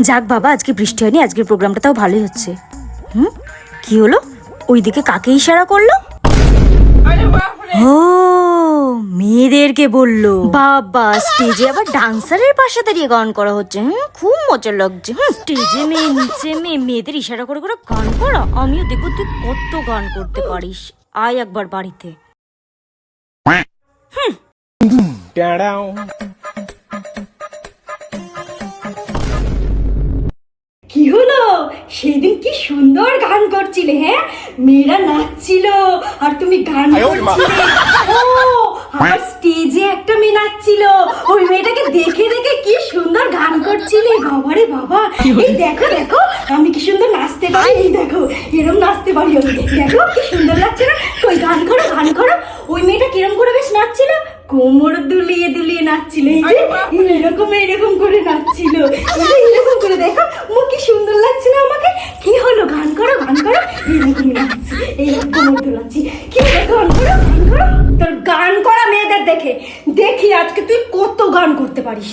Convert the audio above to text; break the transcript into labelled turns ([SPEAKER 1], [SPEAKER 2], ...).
[SPEAKER 1] যাক বাবা, আজকে বৃষ্টি হয়নি, আজকের প্রোগ্রামটা তাও ভালোই হচ্ছে। কি হলো? ওইদিকে কাকে ইশারা করলো? ও, মেয়েদেরকে বললো। বাবা, স্টেজে আবার ডান্সারের পাশে দাঁড়িয়ে গান করা হচ্ছে। খুব মজা লাগছে। স্টেজে মেয়ে, নিচে মেয়ে, মেয়েদের ইশারা করে করে গান করা। আমিও দেখবো তুই কত গান করতে পারিস। আয় একবার বাড়িতে।
[SPEAKER 2] কি হলো? সেদিন কি সুন্দর গান করছিলে, হ্যাঁ? মেয়েরা নাচছিল আর তুমি গান করছিলে। ও, আর স্টেজে একটা মেয়ে নাচছিল, ওই মেয়েটাকে দেখে দেখে কি সুন্দর গান করছিলে। বাবারে বাবা, এই দেখো দেখো আমি কি সুন্দর নাচতে পারি। এই দেখো এরকম নাচতে পারি আমি। দেখো কি সুন্দর লাগছে না? ওই গান করো গান করো। ওই মেয়েটা কিরম করে বেশ নাচছিল, কোমর দুলিয়ে দুলিয়ে নাচছিল। এই যে এরকম এরকম করে নাচছিল, এরকম করে। দেখো মুখ কি সুন্দর লাগছে না আমাকে? কি হলো? গান করো গান করো। এরকম নাচছি, এইরকম কোমর দুলাচ্ছি। কি হলো? গান করো গান করো। তোর গান করা মেয়েদের দেখে দেখি আজকে তুই কত গান করতে পারিস।